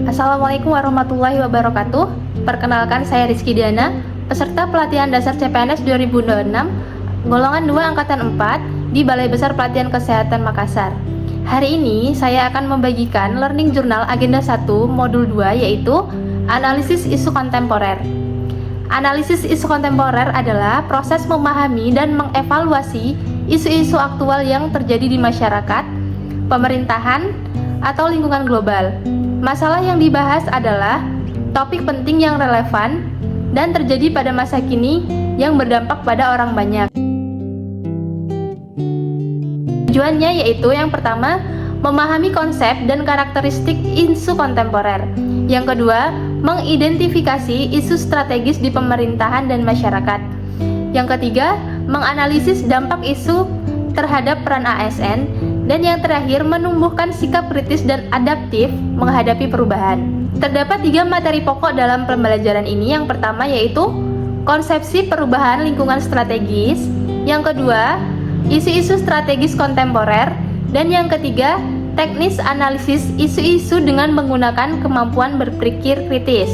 Assalamualaikum warahmatullahi wabarakatuh. Perkenalkan, saya Rizky Diana, peserta pelatihan dasar CPNS 2026, golongan 2 angkatan 4 di Balai Besar Pelatihan Kesehatan Makassar. Hari ini saya akan membagikan learning journal agenda 1 modul 2, yaitu analisis isu kontemporer. Analisis isu kontemporer adalah proses memahami dan mengevaluasi isu-isu aktual yang terjadi di masyarakat, pemerintahan, atau lingkungan global. Masalah yang dibahas adalah topik penting yang relevan dan terjadi pada masa kini yang berdampak pada orang banyak. Tujuannya yaitu yang pertama, memahami konsep dan karakteristik isu kontemporer. Yang kedua, mengidentifikasi isu strategis di pemerintahan dan masyarakat. Yang ketiga, menganalisis dampak isu terhadap peran ASN. Dan yang terakhir, menumbuhkan sikap kritis dan adaptif menghadapi perubahan. Terdapat 3 materi pokok dalam pembelajaran ini. Yang pertama yaitu konsepsi perubahan lingkungan strategis. Yang kedua, isu-isu strategis kontemporer. Dan yang ketiga, teknis analisis isu-isu dengan menggunakan kemampuan berpikir kritis.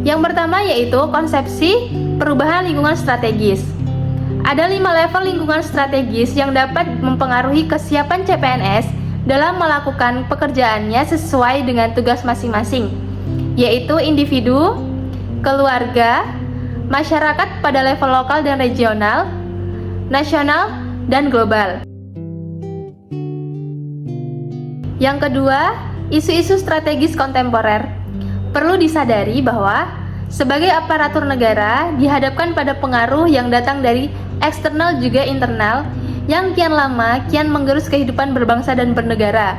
Yang pertama yaitu konsepsi perubahan lingkungan strategis. Ada 5 level lingkungan strategis yang dapat mempengaruhi kesiapan CPNS dalam melakukan pekerjaannya sesuai dengan tugas masing-masing, yaitu individu, keluarga, masyarakat pada level lokal dan regional, nasional, dan global. Yang kedua, isu-isu strategis kontemporer. Perlu disadari bahwa sebagai aparatur negara dihadapkan pada pengaruh yang datang dari eksternal juga internal yang kian lama kian menggerus kehidupan berbangsa dan bernegara.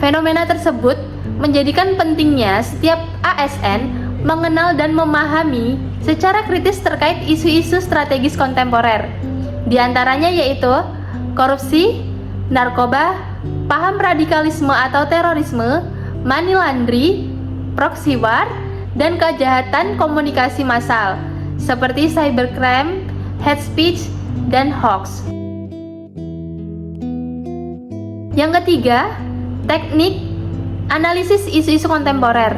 Fenomena tersebut menjadikan pentingnya setiap ASN mengenal dan memahami secara kritis terkait isu-isu strategis kontemporer. Di antaranya yaitu korupsi, narkoba, paham radikalisme atau terorisme, money laundry, proxy war, dan kejahatan komunikasi massal seperti cybercrime, hate speech, dan hoax. Yang ketiga, teknik analisis isu-isu kontemporer.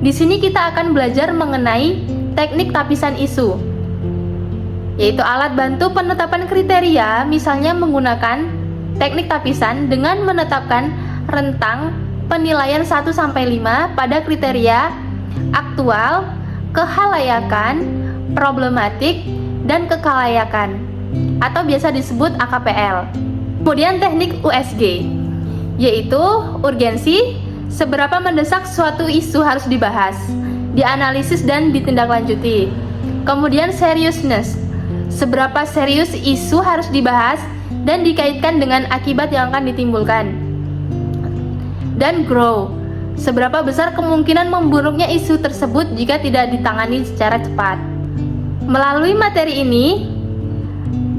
Di sini kita akan belajar mengenai teknik tapisan isu, yaitu alat bantu penetapan kriteria, misalnya menggunakan teknik tapisan dengan menetapkan rentang penilaian 1-5 pada kriteria aktual, kehalayakan, problematik, dan kekalayakan, atau biasa disebut AKPL. Kemudian teknik USG, yaitu urgensi, seberapa mendesak suatu isu harus dibahas, dianalisis, dan ditindaklanjuti. Kemudian seriousness, seberapa serius isu harus dibahas dan dikaitkan dengan akibat yang akan ditimbulkan. Dan grow, seberapa besar kemungkinan memburuknya isu tersebut jika tidak ditangani secara cepat. Melalui materi ini,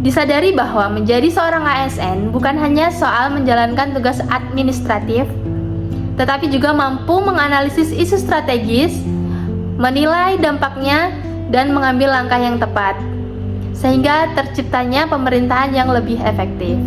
disadari bahwa menjadi seorang ASN bukan hanya soal menjalankan tugas administratif, tetapi juga mampu menganalisis isu strategis, menilai dampaknya, dan mengambil langkah yang tepat, sehingga terciptanya pemerintahan yang lebih efektif.